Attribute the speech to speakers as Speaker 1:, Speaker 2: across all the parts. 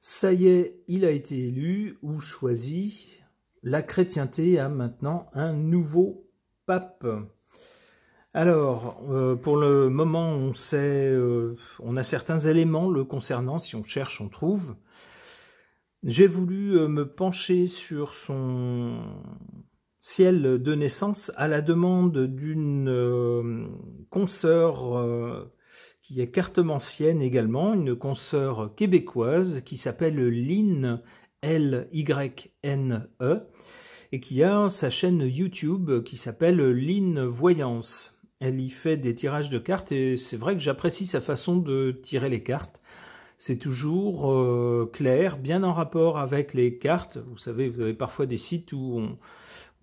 Speaker 1: Ça y est, il a été élu ou choisi. La chrétienté a maintenant un nouveau pape. Alors, pour le moment, on sait, on a certains éléments le concernant. Si on cherche, on trouve. J'ai voulu me pencher sur son ciel de naissance à la demande d'une consoeur qui est cartomancienne également, une consoeur québécoise qui s'appelle Lyne, L-Y-N-E, et qui a sa chaîne YouTube qui s'appelle Lyne Voyance. Elle y fait des tirages de cartes et c'est vrai que j'apprécie sa façon de tirer les cartes. C'est toujours clair, bien en rapport avec les cartes. Vous savez, vous avez parfois des sites où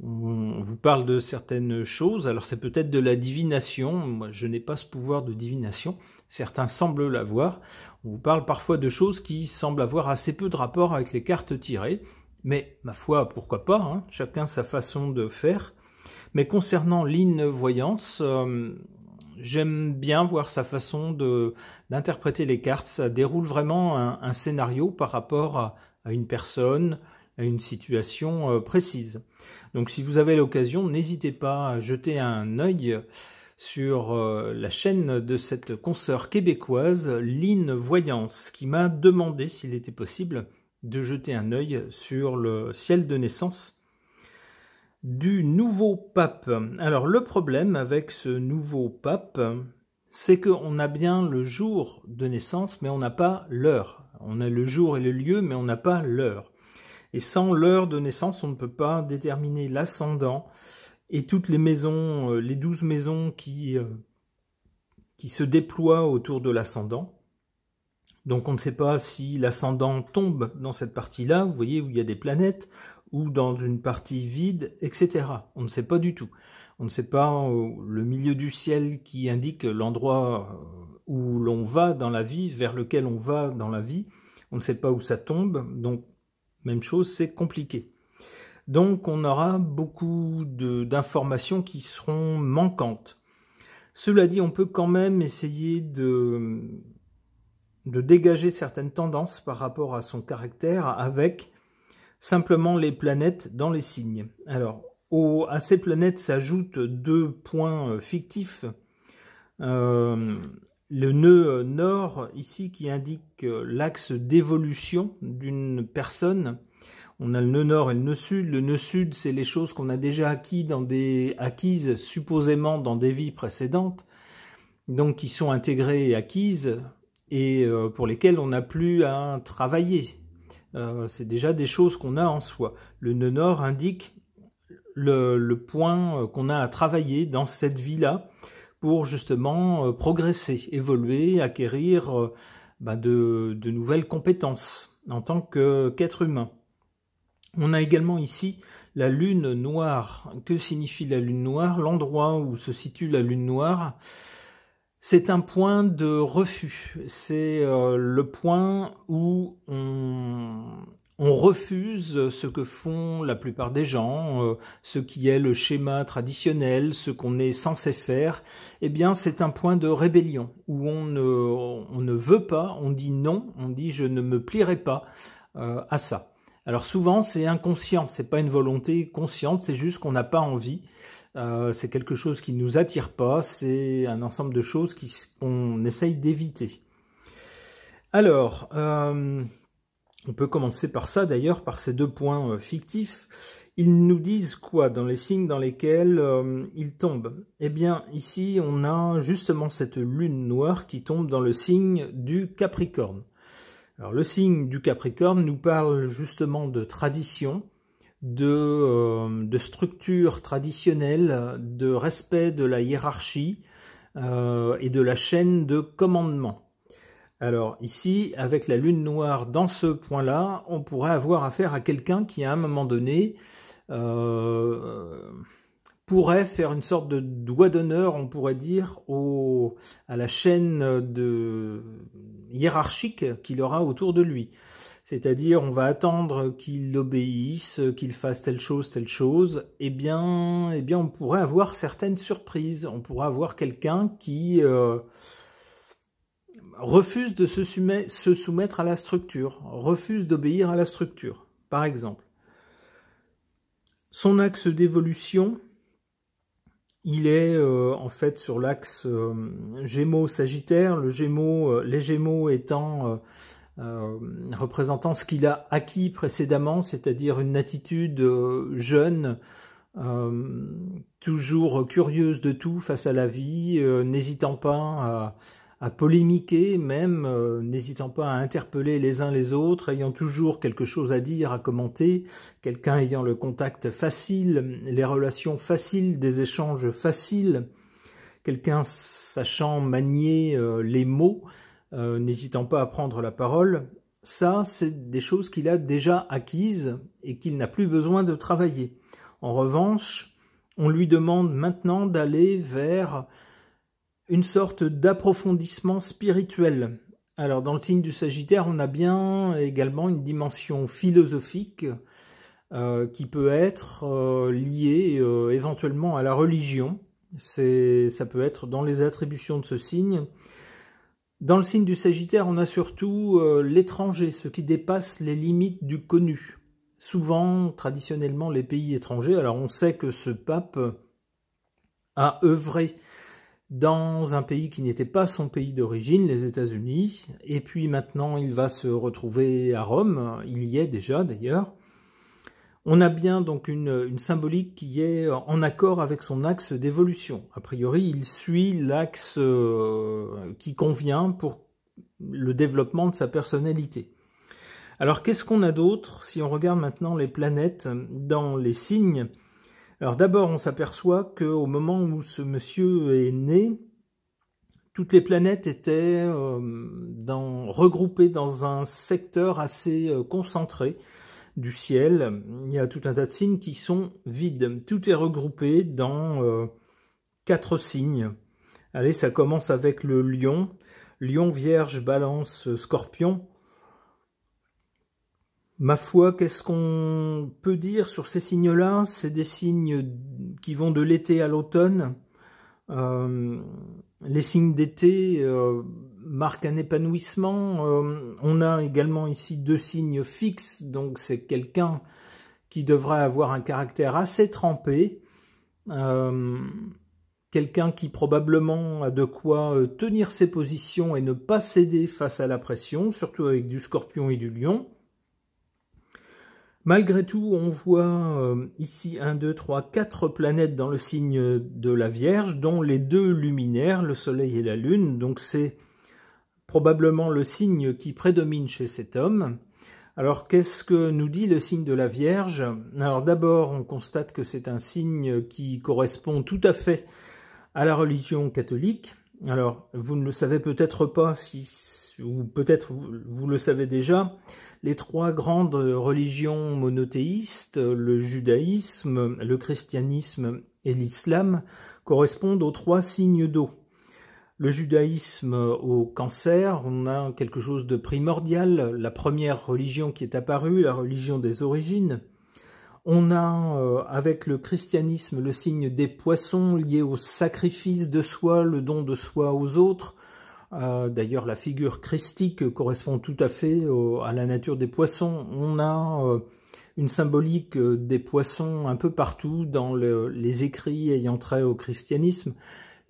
Speaker 1: on vous parle de certaines choses. Alors c'est peut-être de la divination. Moi, je n'ai pas ce pouvoir de divination. Certains semblent l'avoir. On vous parle parfois de choses qui semblent avoir assez peu de rapport avec les cartes tirées. Mais, ma foi, pourquoi pas, hein, chacun sa façon de faire. Mais concernant Lyne Voyance, j'aime bien voir sa façon d'interpréter les cartes. Ça déroule vraiment un scénario par rapport à une personne, à une situation précise. Donc si vous avez l'occasion, n'hésitez pas à jeter un œil sur la chaîne de cette consoeur québécoise, Lyne Voyance, qui m'a demandé s'il était possible de jeter un œil sur le ciel de naissance du nouveau pape. Alors le problème avec ce nouveau pape, c'est qu'on a bien le jour de naissance, mais on n'a pas l'heure. On a le jour et le lieu, mais on n'a pas l'heure. Et sans l'heure de naissance, on ne peut pas déterminer l'ascendant et toutes les maisons, les 12 maisons qui se déploient autour de l'ascendant. Donc on ne sait pas si l'ascendant tombe dans cette partie-là, vous voyez, où il y a des planètes, ou dans une partie vide, etc. On ne sait pas du tout. On ne sait pas le milieu du ciel qui indique l'endroit où l'on va dans la vie, vers lequel on va dans la vie. On ne sait pas où ça tombe, donc même chose, c'est compliqué. Donc on aura beaucoup d'informations qui seront manquantes. Cela dit, on peut quand même essayer de dégager certaines tendances par rapport à son caractère avec simplement les planètes dans les signes. Alors, à ces planètes s'ajoutent deux points fictifs. Le nœud nord, ici, qui indique l'axe d'évolution d'une personne. On a le nœud nord et le nœud sud. Le nœud sud, c'est les choses qu'on a déjà acquises supposément dans des vies précédentes, donc qui sont intégrées et acquises, et pour lesquelles on n'a plus à travailler. C'est déjà des choses qu'on a en soi. Le nœud nord indique le point qu'on a à travailler dans cette vie-là pour justement progresser, évoluer, acquérir de nouvelles compétences en tant qu'être humain. On a également ici la lune noire. Que signifie la lune noire? L'endroit où se situe la lune noire, c'est un point de refus. C'est le point où on refuse ce que font la plupart des gens, ce qui est le schéma traditionnel, ce qu'on est censé faire. Eh bien, c'est un point de rébellion où on ne veut pas, on dit non, on dit je ne me plierai pas à ça. Alors souvent, c'est inconscient, c'est pas une volonté consciente, c'est juste qu'on n'a pas envie. C'est quelque chose qui ne nous attire pas, c'est un ensemble de choses qu'on essaye d'éviter. Alors, on peut commencer par ça d'ailleurs, par ces deux points fictifs. Ils nous disent quoi dans les signes dans lesquels ils tombent? Eh bien, ici, on a justement cette lune noire qui tombe dans le signe du Capricorne. Alors, le signe du Capricorne nous parle justement de tradition, de structure traditionnelle, de respect de la hiérarchie et de la chaîne de commandement. Alors ici, avec la lune noire dans ce point-là, on pourrait avoir affaire à quelqu'un qui à un moment donné pourrait faire une sorte de doigt d'honneur, on pourrait dire, à la chaîne hiérarchique qu'il aura autour de lui. C'est-à-dire, on va attendre qu'il obéisse, qu'il fasse telle chose, eh bien, on pourrait avoir certaines surprises. On pourrait avoir quelqu'un qui refuse de se soumettre à la structure, refuse d'obéir à la structure, par exemple. Son axe d'évolution, il est en fait sur l'axe Gémeaux-Sagittaire, les Gémeaux étant représentant ce qu'il a acquis précédemment, c'est-à-dire une attitude jeune, toujours curieuse de tout face à la vie, n'hésitant pas à polémiquer, même n'hésitant pas à interpeller les uns les autres, ayant toujours quelque chose à dire, à commenter, quelqu'un ayant le contact facile, les relations faciles, des échanges faciles, quelqu'un sachant manier les mots, n'hésitant pas à prendre la parole. Ça, c'est des choses qu'il a déjà acquises et qu'il n'a plus besoin de travailler. En revanche, on lui demande maintenant d'aller vers une sorte d'approfondissement spirituel. Alors, dans le signe du Sagittaire, on a bien également une dimension philosophique qui peut être liée éventuellement à la religion. Ça peut être dans les attributions de ce signe. Dans le signe du Sagittaire, on a surtout l'étranger, ce qui dépasse les limites du connu. Souvent, traditionnellement, les pays étrangers, alors on sait que ce pape a œuvré dans un pays qui n'était pas son pays d'origine, les États-Unis, et puis maintenant il va se retrouver à Rome, il y est déjà d'ailleurs. On a bien donc une symbolique qui est en accord avec son axe d'évolution. A priori, il suit l'axe qui convient pour le développement de sa personnalité. Alors qu'est-ce qu'on a d'autre si on regarde maintenant les planètes dans les signes? Alors d'abord, on s'aperçoit qu'au moment où ce monsieur est né, toutes les planètes étaient regroupées dans un secteur assez concentré du ciel. Il y a tout un tas de signes qui sont vides. Tout est regroupé dans 4 signes. Allez, ça commence avec le lion. Lion, Vierge, Balance, Scorpion. Ma foi, qu'est-ce qu'on peut dire sur ces signes-là? C'est des signes qui vont de l'été à l'automne. Les signes d'été marquent un épanouissement. On a également ici 2 signes fixes, donc c'est quelqu'un qui devrait avoir un caractère assez trempé. Quelqu'un qui probablement a de quoi tenir ses positions et ne pas céder face à la pression, surtout avec du Scorpion et du Lion. Malgré tout, on voit ici 1, 2, 3, 4 planètes dans le signe de la Vierge, dont les 2 luminaires, le Soleil et la Lune. Donc c'est probablement le signe qui prédomine chez cet homme. Alors qu'est-ce que nous dit le signe de la Vierge? Alors d'abord, on constate que c'est un signe qui correspond tout à fait à la religion catholique. Alors, vous ne le savez peut-être pas, ou peut-être vous le savez déjà, les 3 grandes religions monothéistes, le judaïsme, le christianisme et l'islam, correspondent aux 3 signes d'eau. Le judaïsme au Cancer, on a quelque chose de primordial, la première religion qui est apparue, la religion des origines. On a avec le christianisme le signe des Poissons lié au sacrifice de soi, le don de soi aux autres. D'ailleurs, la figure christique correspond tout à fait à la nature des poissons. On a une symbolique des poissons un peu partout dans les écrits ayant trait au christianisme.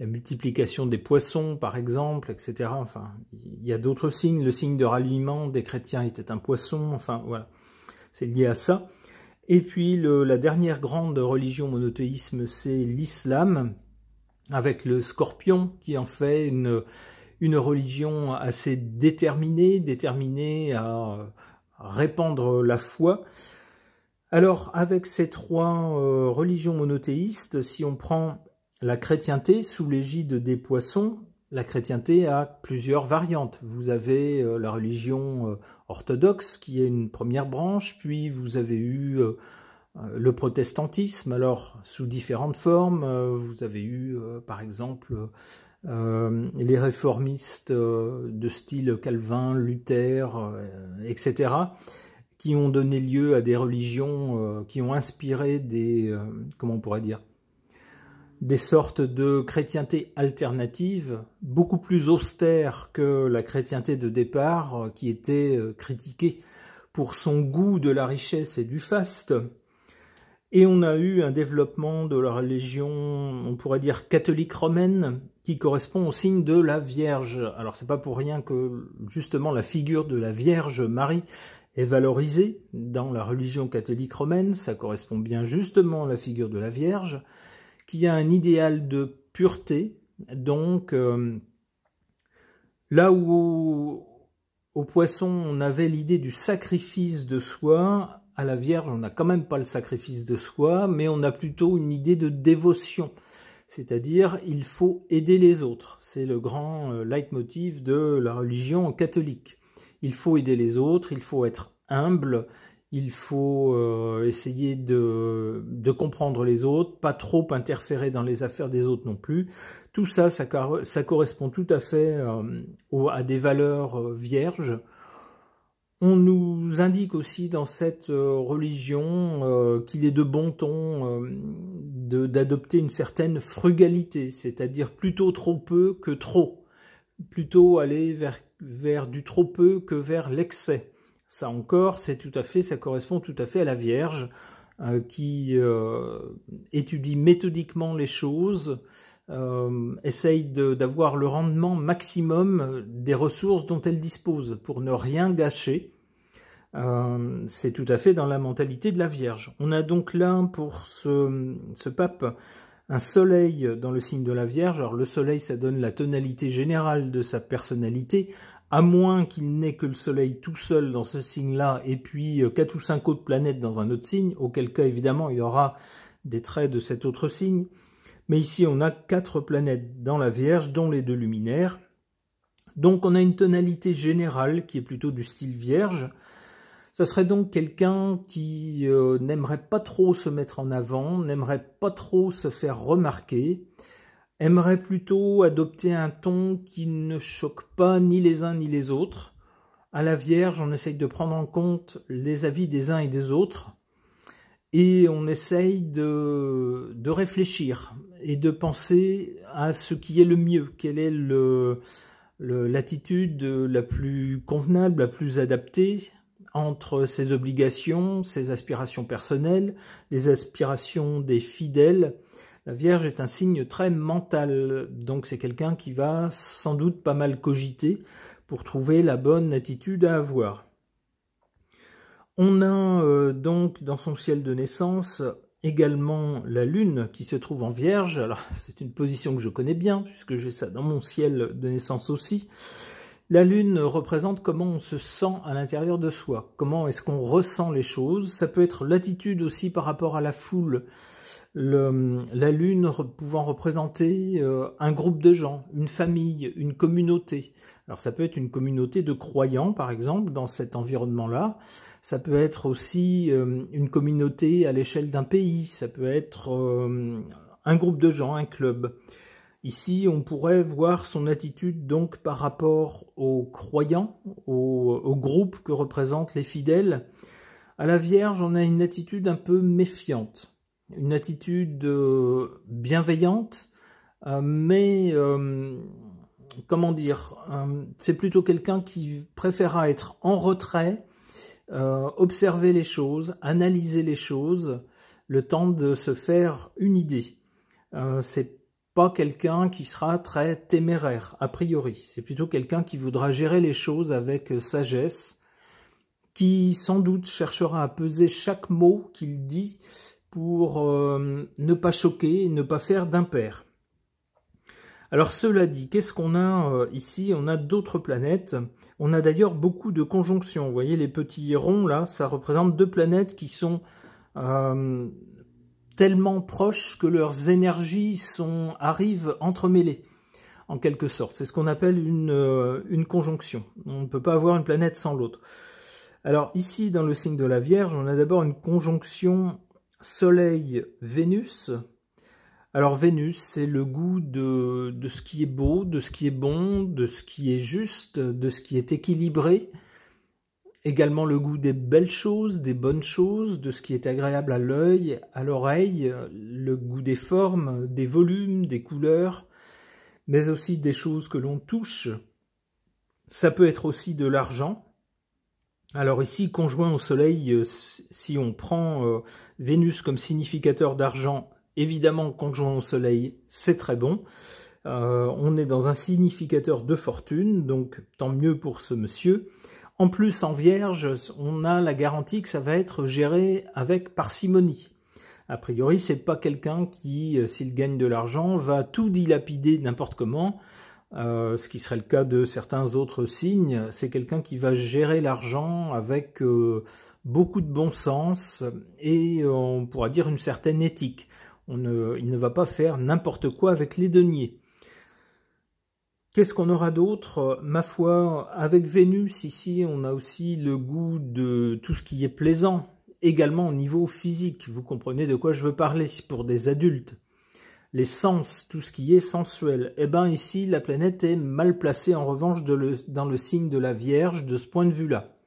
Speaker 1: La multiplication des poissons, par exemple, etc. Enfin, il y a d'autres signes. Le signe de ralliement des chrétiens était un poisson. Enfin, voilà, c'est lié à ça. Et puis, la dernière grande religion monothéisme, c'est l'islam, avec le Scorpion, qui en fait une religion assez déterminée à répandre la foi. Alors, avec ces 3 religions monothéistes, si on prend la chrétienté sous l'égide des Poissons, la chrétienté a plusieurs variantes. Vous avez la religion orthodoxe, qui est une première branche, puis vous avez eu le protestantisme, alors sous différentes formes. Vous avez eu, par exemple, les réformistes de style Calvin, Luther, etc., qui ont donné lieu à des religions qui ont inspiré des, comment on pourrait dire, des sortes de chrétienté alternative, beaucoup plus austère que la chrétienté de départ, qui était critiquée pour son goût de la richesse et du faste. Et on a eu un développement de la religion, on pourrait dire catholique romaine, qui correspond au signe de la Vierge. Alors c'est pas pour rien que justement la figure de la Vierge Marie est valorisée dans la religion catholique romaine, ça correspond bien justement à la figure de la Vierge, qui a un idéal de pureté. Donc là où au poisson on avait l'idée du sacrifice de soi, à la Vierge on n'a quand même pas le sacrifice de soi, mais on a plutôt une idée de dévotion. C'est-à-dire, il faut aider les autres. C'est le grand leitmotiv de la religion catholique. Il faut aider les autres, il faut être humble, il faut essayer de comprendre les autres, pas trop interférer dans les affaires des autres non plus. Tout ça, ça correspond tout à fait à des valeurs vierges. On nous indique aussi dans cette religion qu'il est de bon ton d'adopter une certaine frugalité, c'est-à-dire plutôt trop peu que trop, plutôt aller vers du trop peu que vers l'excès. Ça encore, ça correspond tout à fait à la Vierge qui étudie méthodiquement les choses, essaye d'avoir le rendement maximum des ressources dont elle dispose pour ne rien gâcher. C'est tout à fait dans la mentalité de la Vierge. On a donc là pour ce pape un soleil dans le signe de la Vierge. Alors le soleil, ça donne la tonalité générale de sa personnalité, à moins qu'il n'ait que le soleil tout seul dans ce signe-là, et puis 4 ou 5 autres planètes dans un autre signe, auquel cas évidemment il y aura des traits de cet autre signe. Mais ici on a 4 planètes dans la Vierge, dont les 2 luminaires. Donc on a une tonalité générale qui est plutôt du style Vierge. Ça serait donc quelqu'un qui n'aimerait pas trop se mettre en avant, n'aimerait pas trop se faire remarquer, aimerait plutôt adopter un ton qui ne choque pas ni les uns ni les autres. À la Vierge, on essaye de prendre en compte les avis des uns et des autres, et on essaye de réfléchir et de penser à ce qui est le mieux, quelle est l'attitude la plus convenable, la plus adaptée entre ses obligations, ses aspirations personnelles, les aspirations des fidèles. La Vierge est un signe très mental, donc c'est quelqu'un qui va sans doute pas mal cogiter pour trouver la bonne attitude à avoir. On a donc dans son ciel de naissance également la Lune qui se trouve en Vierge. Alors c'est une position que je connais bien puisque j'ai ça dans mon ciel de naissance aussi. La Lune représente comment on se sent à l'intérieur de soi, comment est-ce qu'on ressent les choses. Ça peut être l'attitude aussi par rapport à la foule. La Lune pouvant représenter un groupe de gens, une famille, une communauté. Alors ça peut être une communauté de croyants, par exemple, dans cet environnement-là. Ça peut être aussi une communauté à l'échelle d'un pays. Ça peut être un groupe de gens, un club. Ici, on pourrait voir son attitude donc par rapport aux croyants, au groupe que représentent les fidèles. À la Vierge, on a une attitude un peu méfiante, une attitude bienveillante, mais comment dire, c'est plutôt quelqu'un qui préférera être en retrait, observer les choses, analyser les choses, le temps de se faire une idée. C'est pas quelqu'un qui sera très téméraire, a priori. C'est plutôt quelqu'un qui voudra gérer les choses avec sagesse, qui sans doute cherchera à peser chaque mot qu'il dit pour ne pas choquer, ne pas faire d'impair. Alors cela dit, qu'est-ce qu'on a ici? On a d'autres planètes. On a d'ailleurs beaucoup de conjonctions. Vous voyez les petits ronds là, ça représente 2 planètes qui sont tellement proches que leurs énergies arrivent entremêlées, en quelque sorte. C'est ce qu'on appelle une conjonction. On ne peut pas avoir une planète sans l'autre. Alors ici, dans le signe de la Vierge, on a d'abord une conjonction Soleil-Vénus. Alors Vénus, c'est le goût de ce qui est beau, de ce qui est bon, de ce qui est juste, de ce qui est équilibré. Également le goût des belles choses, des bonnes choses, de ce qui est agréable à l'œil, à l'oreille, le goût des formes, des volumes, des couleurs, mais aussi des choses que l'on touche. Ça peut être aussi de l'argent. Alors ici, conjoint au soleil, si on prend Vénus comme significateur d'argent, évidemment, conjoint au soleil, c'est très bon. On est dans un significateur de fortune, donc tant mieux pour ce monsieur. En plus, en Vierge, on a la garantie que ça va être géré avec parcimonie. A priori, c'est pas quelqu'un qui, s'il gagne de l'argent, va tout dilapider n'importe comment, ce qui serait le cas de certains autres signes. C'est quelqu'un qui va gérer l'argent avec beaucoup de bon sens et on pourra dire une certaine éthique. Il ne va pas faire n'importe quoi avec les deniers. Qu'est-ce qu'on aura d'autre? Ma foi, avec Vénus, ici, on a aussi le goût de tout ce qui est plaisant, également au niveau physique. Vous comprenez de quoi je veux parler pour des adultes. Les sens, tout ce qui est sensuel. Eh bien ici, la planète est mal placée en revanche dans le signe de la Vierge de ce point de vue-là.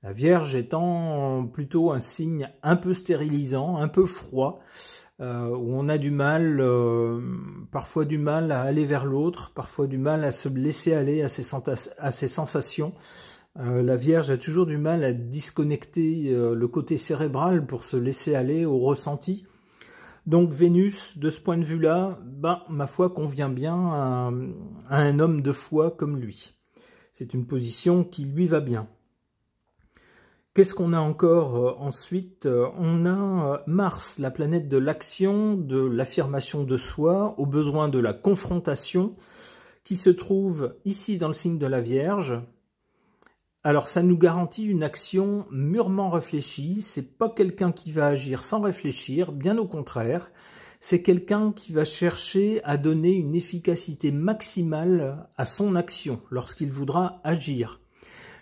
Speaker 1: La Vierge étant plutôt un signe un peu stérilisant, un peu froid, où on a du mal, parfois du mal à aller vers l'autre, parfois du mal à se laisser aller à ses sensations. La Vierge a toujours du mal à disconnecter le côté cérébral pour se laisser aller au ressenti. Donc Vénus, de ce point de vue-là, ma foi convient bien à un homme de foi comme lui. C'est une position qui lui va bien. Qu'est-ce qu'on a encore ensuite? On a Mars, la planète de l'action, de l'affirmation de soi, au besoin de la confrontation, qui se trouve ici dans le signe de la Vierge. Alors ça nous garantit une action mûrement réfléchie, c'est pas quelqu'un qui va agir sans réfléchir, bien au contraire, c'est quelqu'un qui va chercher à donner une efficacité maximale à son action lorsqu'il voudra agir.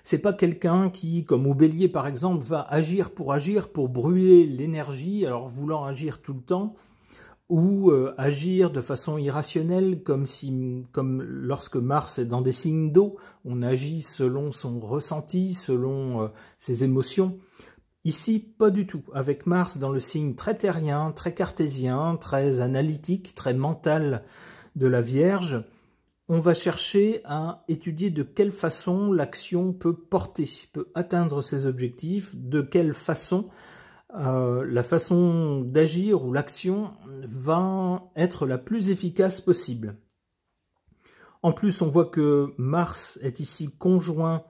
Speaker 1: C'est pas quelqu'un qui, comme au Bélier par exemple, va agir pour brûler l'énergie, alors voulant agir tout le temps, ou agir de façon irrationnelle, comme lorsque Mars est dans des signes d'eau, on agit selon son ressenti, selon ses émotions. Ici, pas du tout. Avec Mars dans le signe très terrien, très cartésien, très analytique, très mental de la Vierge, on va chercher à étudier de quelle façon l'action peut porter, peut atteindre ses objectifs, de quelle façon la façon d'agir ou l'action va être la plus efficace possible. En plus, on voit que Mars est ici conjoint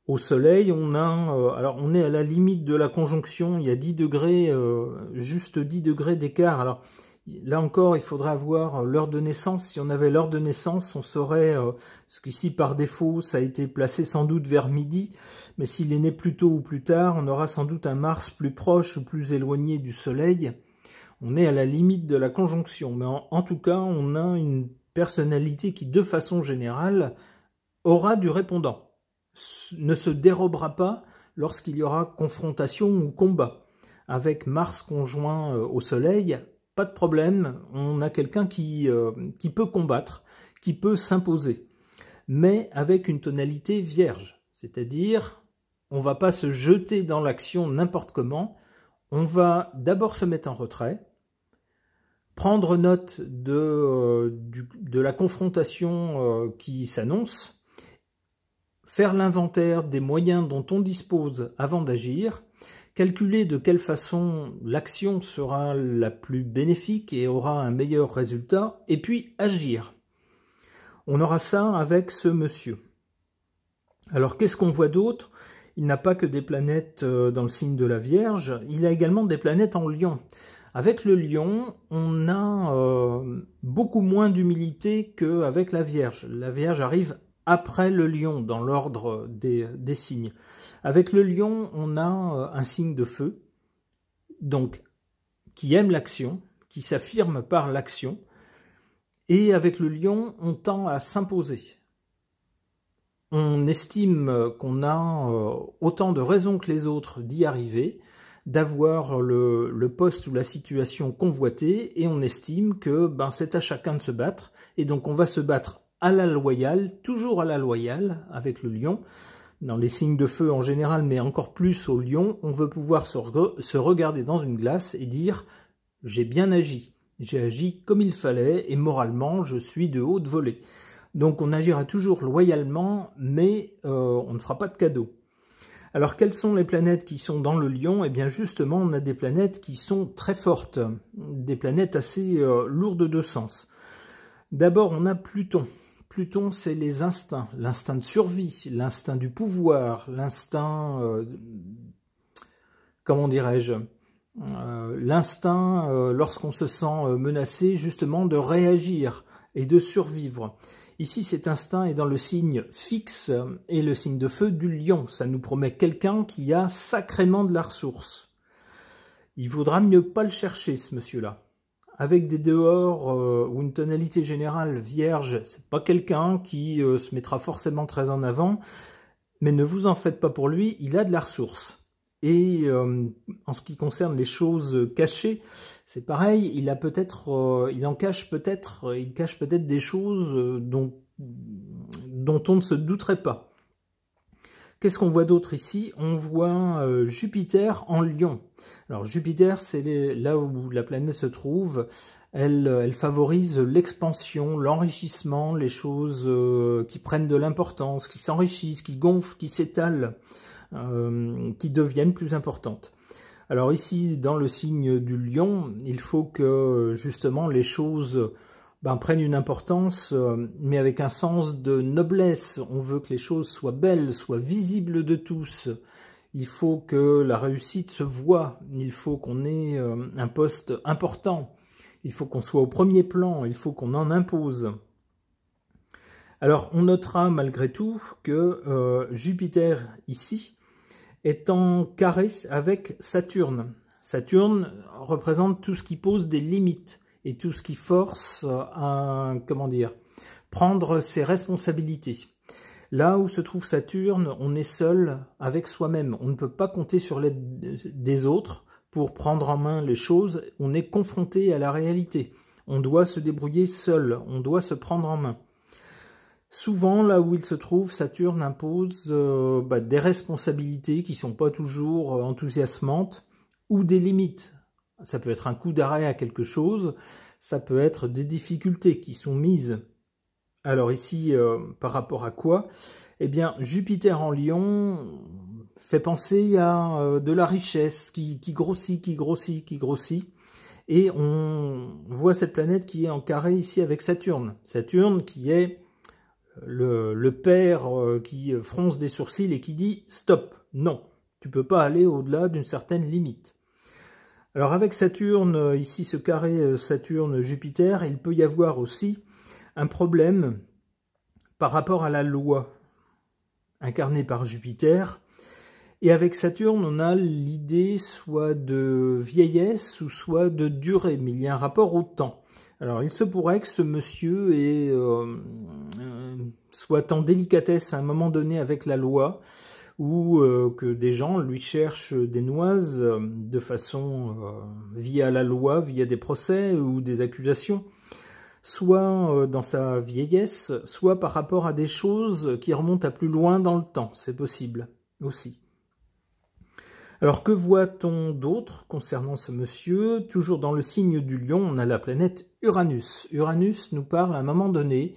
Speaker 1: au Soleil. Alors on est à la limite de la conjonction, il y a 10 degrés, juste 10 degrés d'écart. Alors là encore, il faudrait avoir l'heure de naissance. Si on avait l'heure de naissance, on saurait, parce qu'ici par défaut, ça a été placé sans doute vers midi, mais s'il est né plus tôt ou plus tard, on aura sans doute un Mars plus proche ou plus éloigné du Soleil. On est à la limite de la conjonction, mais en tout cas, on a une personnalité qui, de façon générale, aura du répondant, ne se dérobera pas lorsqu'il y aura confrontation ou combat. Avec Mars conjoint au Soleil, pas de problème, on a quelqu'un qui peut combattre, qui peut s'imposer, mais avec une tonalité vierge, c'est-à-dire on ne va pas se jeter dans l'action n'importe comment, on va d'abord se mettre en retrait, prendre note de la confrontation qui s'annonce, faire l'inventaire des moyens dont on dispose avant d'agir, calculer de quelle façon l'action sera la plus bénéfique et aura un meilleur résultat, et puis agir. On aura ça avec ce monsieur. Alors qu'est-ce qu'on voit d'autre? Il n'a pas que des planètes dans le signe de la Vierge, il a également des planètes en Lion. Avec le Lion, on a beaucoup moins d'humilité qu'avec la Vierge. La Vierge arrive après le Lion dans l'ordre des signes. Avec le Lion, on a un signe de feu, donc qui aime l'action, qui s'affirme par l'action, et avec le Lion, on tend à s'imposer. On estime qu'on a autant de raisons que les autres d'y arriver, d'avoir le poste ou la situation convoitée, et on estime que c'est à chacun de se battre, et donc on va se battre à la loyale, toujours à la loyale avec le Lion. dans les signes de feu en général, mais encore plus au lion, on veut pouvoir se regarder dans une glace et dire « j'ai bien agi, j'ai agi comme il fallait et moralement je suis de haute volée ». Donc on agira toujours loyalement, mais on ne fera pas de cadeau. Alors quelles sont les planètes qui sont dans le lion? Eh bien justement, on a des planètes qui sont très fortes, des planètes assez lourdes de sens. D'abord, on a Pluton. Pluton, c'est les instincts, l'instinct de survie, l'instinct du pouvoir, l'instinct, comment dirais-je, l'instinct, lorsqu'on se sent menacé, justement, de réagir et de survivre. Ici, cet instinct est dans le signe fixe et le signe de feu du lion. Ça nous promet quelqu'un qui a sacrément de la ressource. Il vaudra mieux pas le chercher, ce monsieur-là. Avec des dehors ou une tonalité générale vierge, c'est pas quelqu'un qui se mettra forcément très en avant, mais ne vous en faites pas pour lui, il a de la ressource. Et en ce qui concerne les choses cachées, c'est pareil, il cache peut-être des choses dont on ne se douterait pas. Qu'est-ce qu'on voit d'autre ici? On voit Jupiter en Lion. Alors Jupiter, c'est là où la planète se trouve. Elle favorise l'expansion, l'enrichissement, les choses qui prennent de l'importance, qui s'enrichissent, qui gonflent, qui s'étalent, qui deviennent plus importantes. Alors ici, dans le signe du Lion, il faut que justement les choses prennent une importance, mais avec un sens de noblesse. On veut que les choses soient belles, soient visibles de tous. Il faut que la réussite se voie. Il faut qu'on ait un poste important. Il faut qu'on soit au premier plan. Il faut qu'on en impose. Alors, on notera malgré tout que Jupiter, ici, est en carré avec Saturne. Saturne représente tout ce qui pose des limites et tout ce qui force à, prendre ses responsabilités. Là où se trouve Saturne, on est seul avec soi-même. On ne peut pas compter sur l'aide des autres pour prendre en main les choses. On est confronté à la réalité. On doit se débrouiller seul. On doit se prendre en main. Souvent, là où il se trouve, Saturne impose des responsabilités qui ne sont pas toujours enthousiasmantes ou des limites. Ça peut être un coup d'arrêt à quelque chose, ça peut être des difficultés qui sont mises. Alors ici, par rapport à quoi? Eh bien, Jupiter en Lion fait penser à de la richesse qui grossit, qui grossit, qui grossit. Et on voit cette planète qui est en carré ici avec Saturne. Saturne qui est le père qui fronce des sourcils et qui dit « stop, non, tu ne peux pas aller au-delà d'une certaine limite ». Alors avec Saturne, ici ce carré Saturne-Jupiter, il peut y avoir aussi un problème par rapport à la loi incarnée par Jupiter. Et avec Saturne, on a l'idée soit de vieillesse ou soit de durée, mais il y a un rapport au temps. Alors il se pourrait que ce monsieur soit en délicatesse à un moment donné avec la loi, ou que des gens lui cherchent des noises de façon via la loi, via des procès ou des accusations, soit dans sa vieillesse, soit par rapport à des choses qui remontent à plus loin dans le temps, c'est possible aussi. Alors que voit-on d'autre concernant ce monsieur? Toujours dans le signe du Lion, on a la planète Uranus. Uranus nous parle à un moment donné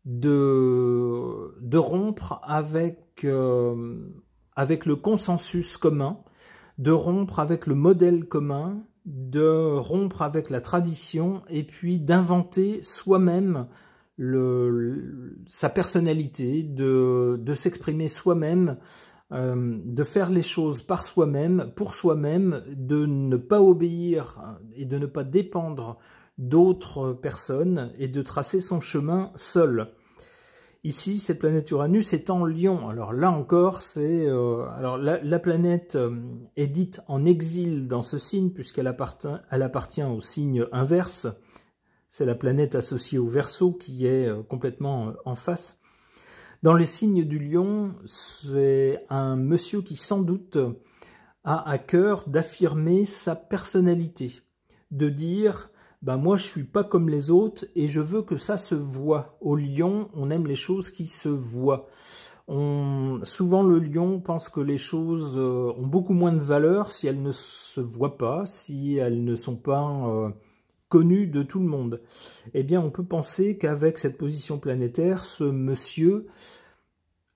Speaker 1: de rompre avec le consensus commun, de rompre avec le modèle commun, de rompre avec la tradition et puis d'inventer soi-même sa personnalité, de s'exprimer soi-même, de faire les choses par soi-même, pour soi-même, de ne pas obéir et de ne pas dépendre d'autres personnes et de tracer son chemin seul. Ici, cette planète Uranus est en Lion. Alors là encore, la planète est dite en exil dans ce signe puisqu'elle appartient au signe inverse. C'est la planète associée au Verseau qui est complètement en face. Dans les signes du Lion, c'est un monsieur qui sans doute a à cœur d'affirmer sa personnalité, de dire moi je suis pas comme les autres et je veux que ça se voit. Au Lion, on aime les choses qui se voient. Souvent le lion pense que les choses ont beaucoup moins de valeur si elles ne se voient pas, si elles ne sont pas connues de tout le monde. Eh bien, on peut penser qu'avec cette position planétaire, ce monsieur,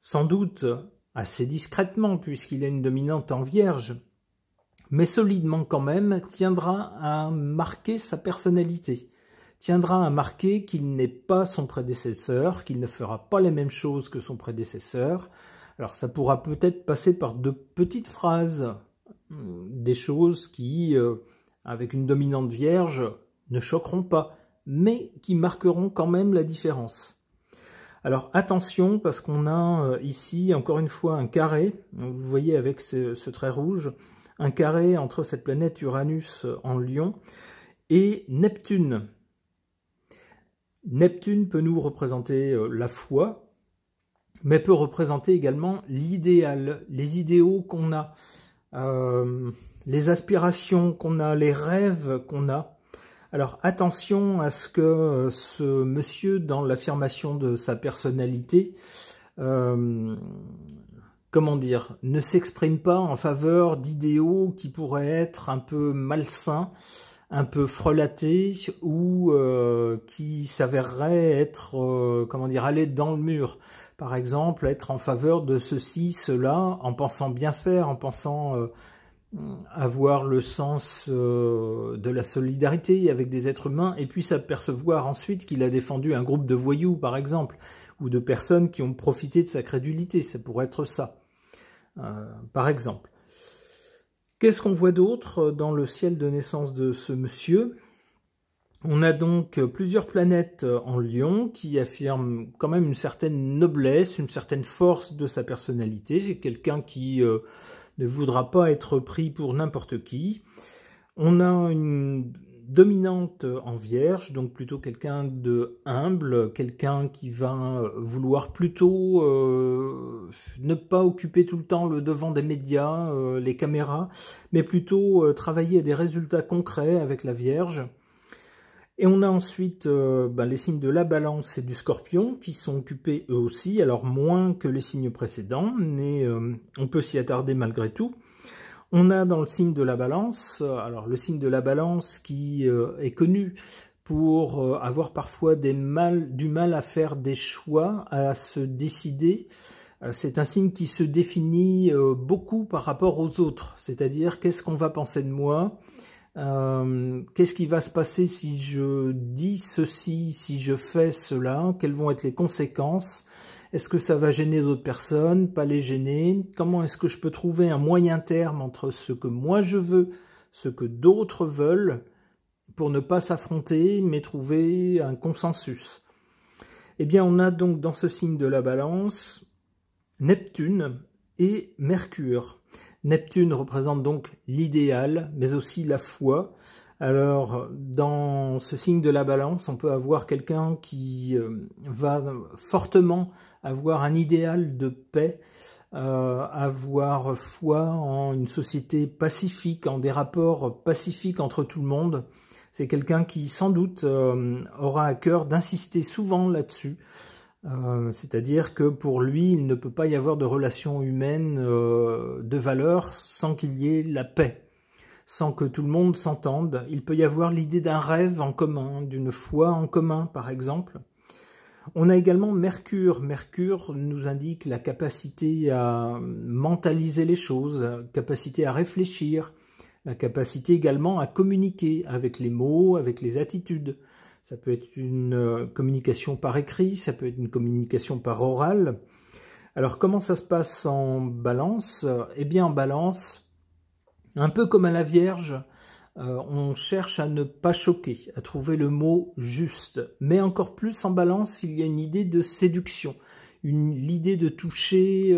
Speaker 1: sans doute assez discrètement, puisqu'il a une dominante en Vierge, mais solidement quand même, tiendra à marquer sa personnalité, tiendra à marquer qu'il n'est pas son prédécesseur, qu'il ne fera pas les mêmes choses que son prédécesseur. Alors ça pourra peut-être passer par de petites phrases, des choses qui, avec une dominante Vierge, ne choqueront pas, mais qui marqueront quand même la différence. Alors attention, parce qu'on a ici, encore une fois, un carré, vous voyez avec ce trait rouge, un carré entre cette planète Uranus en Lion et Neptune. Neptune peut nous représenter la foi, mais peut représenter également l'idéal, les idéaux qu'on a, les aspirations qu'on a, les rêves qu'on a. Alors attention à ce que ce monsieur, dans l'affirmation de sa personnalité, comment dire, ne s'exprime pas en faveur d'idéaux qui pourraient être un peu malsains, un peu frelatés, ou qui s'avéreraient être, comment dire, aller dans le mur. Par exemple, être en faveur de ceci, cela, en pensant bien faire, en pensant avoir le sens de la solidarité avec des êtres humains, et puis s'apercevoir ensuite qu'il a défendu un groupe de voyous, par exemple, ou de personnes qui ont profité de sa crédulité. Ça pourrait être ça, par exemple. Qu'est-ce qu'on voit d'autre dans le ciel de naissance de ce monsieur? On a donc plusieurs planètes en Lion qui affirment quand même une certaine noblesse, une certaine force de sa personnalité. C'est quelqu'un qui ne voudra pas être pris pour n'importe qui. On a une dominante en Vierge, donc plutôt quelqu'un de humble, quelqu'un qui va vouloir plutôt ne pas occuper tout le temps le devant des médias, les caméras, mais plutôt travailler à des résultats concrets avec la Vierge. Et on a ensuite les signes de la Balance et du Scorpion qui sont occupés eux aussi, alors moins que les signes précédents, mais on peut s'y attarder malgré tout. On a dans le signe de la Balance, alors le signe de la Balance qui est connu pour avoir parfois du mal à faire des choix, à se décider. C'est un signe qui se définit beaucoup par rapport aux autres, c'est-à-dire qu'est-ce qu'on va penser de moi, qu'est-ce qui va se passer si je dis ceci, si je fais cela, quelles vont être les conséquences, est-ce que ça va gêner d'autres personnes, pas les gêner, comment est-ce que je peux trouver un moyen terme entre ce que moi je veux, ce que d'autres veulent, pour ne pas s'affronter, mais trouver un consensus. Eh bien, on a donc dans ce signe de la Balance Neptune et Mercure. Neptune représente donc l'idéal, mais aussi la foi. Alors, dans ce signe de la Balance, on peut avoir quelqu'un qui va fortement avoir un idéal de paix, avoir foi en une société pacifique, en des rapports pacifiques entre tout le monde. C'est quelqu'un qui, sans doute, aura à cœur d'insister souvent là-dessus. C'est-à-dire que pour lui, il ne peut pas y avoir de relation humaine de valeur sans qu'il y ait la paix, sans que tout le monde s'entende. Il peut y avoir l'idée d'un rêve en commun, d'une foi en commun, par exemple. On a également Mercure. Mercure nous indique la capacité à mentaliser les choses, capacité à réfléchir, la capacité également à communiquer avec les mots, avec les attitudes. Ça peut être une communication par écrit, ça peut être une communication par oral. Alors comment ça se passe en Balance? Eh bien en Balance, un peu comme à la Vierge, on cherche à ne pas choquer, à trouver le mot juste. Mais encore plus en Balance, il y a une idée de séduction, l'idée de toucher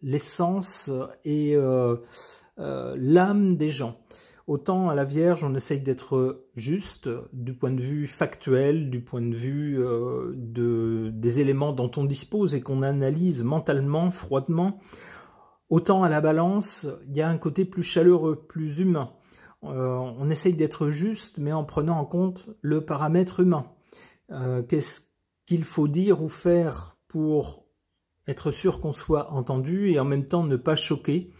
Speaker 1: l'essence et l'âme des gens. Autant à la Vierge, on essaye d'être juste du point de vue factuel, du point de vue des éléments dont on dispose et qu'on analyse mentalement, froidement. Autant à la Balance, il y a un côté plus chaleureux, plus humain. On essaye d'être juste, mais en prenant en compte le paramètre humain. Qu'est-ce qu'il faut dire ou faire pour être sûr qu'on soit entendu et en même temps ne pas choquer.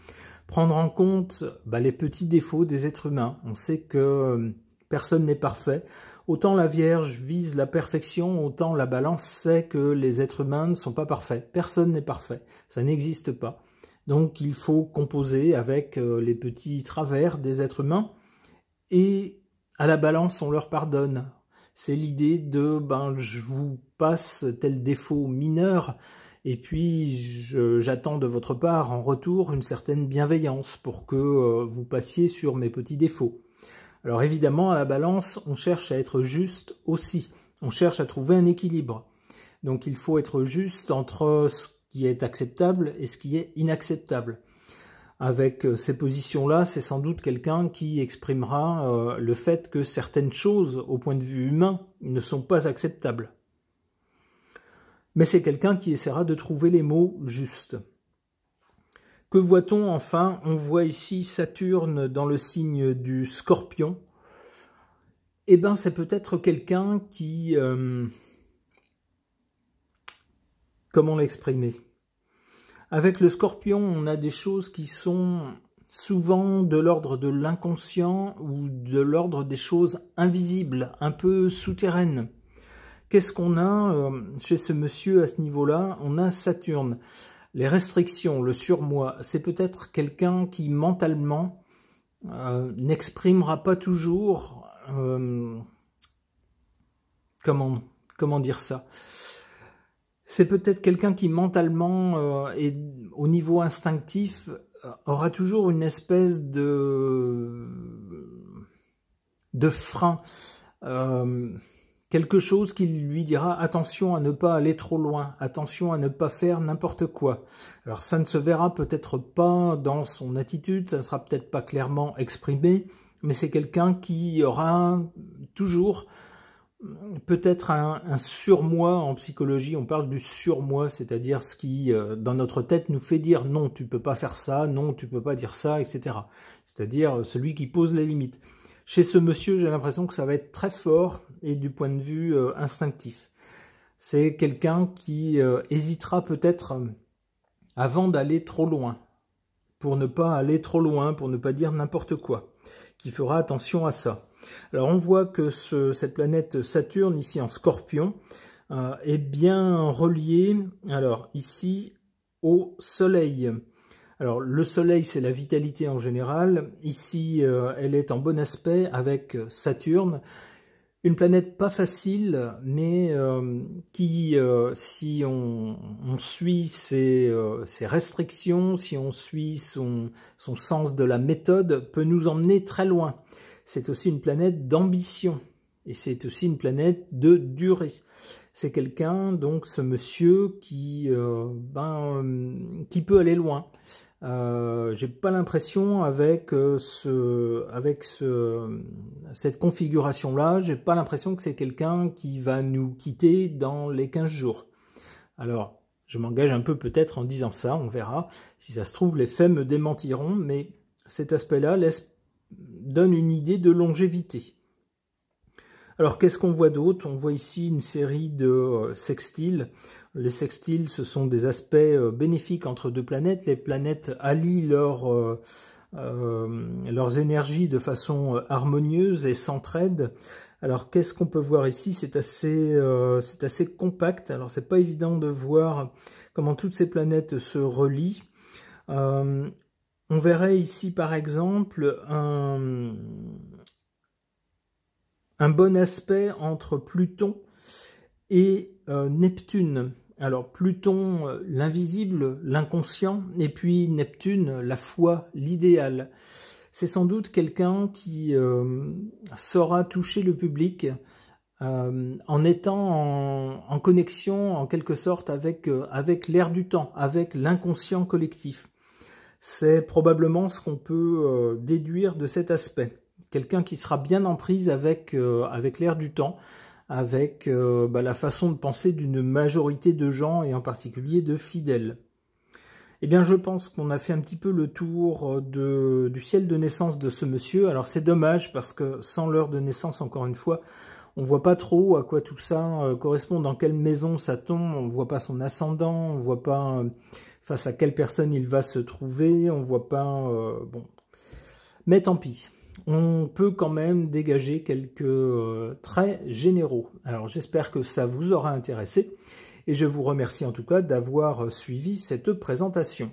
Speaker 1: Prendre en compte les petits défauts des êtres humains. On sait que personne n'est parfait. Autant la Vierge vise la perfection, autant la Balance sait que les êtres humains ne sont pas parfaits. Personne n'est parfait, ça n'existe pas. Donc il faut composer avec les petits travers des êtres humains. Et à la Balance, on leur pardonne. C'est l'idée de je vous passe tel défaut mineur et puis j'attends de votre part en retour une certaine bienveillance pour que vous passiez sur mes petits défauts. Alors évidemment, à la Balance, on cherche à être juste aussi. On cherche à trouver un équilibre. Donc il faut être juste entre ce qui est acceptable et ce qui est inacceptable. Avec ces positions-là, c'est sans doute quelqu'un qui exprimera le fait que certaines choses, au point de vue humain, ne sont pas acceptables. Mais c'est quelqu'un qui essaiera de trouver les mots justes. Que voit-on enfin? On voit ici Saturne dans le signe du Scorpion. Eh bien, c'est peut-être quelqu'un qui... comment l'exprimer? Avec le Scorpion, on a des choses qui sont souvent de l'ordre de l'inconscient ou de l'ordre des choses invisibles, un peu souterraines. Qu'est-ce qu'on a chez ce monsieur à ce niveau-là? On a Saturne. Les restrictions, le surmoi, c'est peut-être quelqu'un qui mentalement n'exprimera pas toujours, comment dire ça? C'est peut-être quelqu'un qui mentalement et au niveau instinctif aura toujours une espèce de frein. Quelque chose qui lui dira attention à ne pas aller trop loin, attention à ne pas faire n'importe quoi. Alors ça ne se verra peut-être pas dans son attitude, ça ne sera peut-être pas clairement exprimé, mais c'est quelqu'un qui aura toujours peut-être un surmoi. En psychologie, on parle du surmoi, c'est-à-dire ce qui, dans notre tête, nous fait dire non, tu peux pas faire ça, non, tu peux pas dire ça, etc. C'est-à-dire celui qui pose les limites. Chez ce monsieur, j'ai l'impression que ça va être très fort et du point de vue instinctif. C'est quelqu'un qui hésitera peut-être avant d'aller trop loin, pour ne pas aller trop loin, pour ne pas dire n'importe quoi, qui fera attention à ça. Alors on voit que cette planète Saturne, ici en Scorpion, est bien reliée, alors ici, au Soleil. Alors le Soleil, c'est la vitalité en général. Ici, elle est en bon aspect avec Saturne. Une planète pas facile, mais qui, si on suit ses restrictions, si on suit son sens de la méthode, peut nous emmener très loin. C'est aussi une planète d'ambition, et c'est aussi une planète de durée. C'est quelqu'un, donc ce monsieur, qui peut aller loin. J'ai pas l'impression avec cette configuration-là, j'ai pas l'impression que c'est quelqu'un qui va nous quitter dans les 15 jours. Alors, je m'engage un peu peut-être en disant ça, on verra. Si ça se trouve, les faits me démentiront, mais cet aspect-là donne une idée de longévité. Alors, qu'est-ce qu'on voit d'autre? On voit ici une série de sextiles. Les sextiles, ce sont des aspects bénéfiques entre deux planètes. Les planètes allient leurs énergies de façon harmonieuse et s'entraident. Alors, qu'est-ce qu'on peut voir ici? C'est assez compact. Alors, c'est pas évident de voir comment toutes ces planètes se relient. On verrait ici, par exemple, un bon aspect entre Pluton et Neptune. Alors Pluton, l'invisible, l'inconscient, et puis Neptune, la foi, l'idéal. C'est sans doute quelqu'un qui saura toucher le public en étant en connexion, en quelque sorte, avec l'air du temps, avec l'inconscient collectif. C'est probablement ce qu'on peut déduire de cet aspect. Quelqu'un qui sera bien en prise avec l'air du temps, avec la façon de penser d'une majorité de gens, et en particulier de fidèles. Eh bien, je pense qu'on a fait un petit peu le tour du ciel de naissance de ce monsieur. Alors, c'est dommage, parce que sans l'heure de naissance, encore une fois, On voit pas trop à quoi tout ça correspond, dans quelle maison ça tombe, on voit pas son ascendant, on voit pas face à quelle personne il va se trouver, on voit pas... bon. Mais tant pis, on peut quand même dégager quelques traits généraux. Alors j'espère que ça vous aura intéressé, et je vous remercie en tout cas d'avoir suivi cette présentation.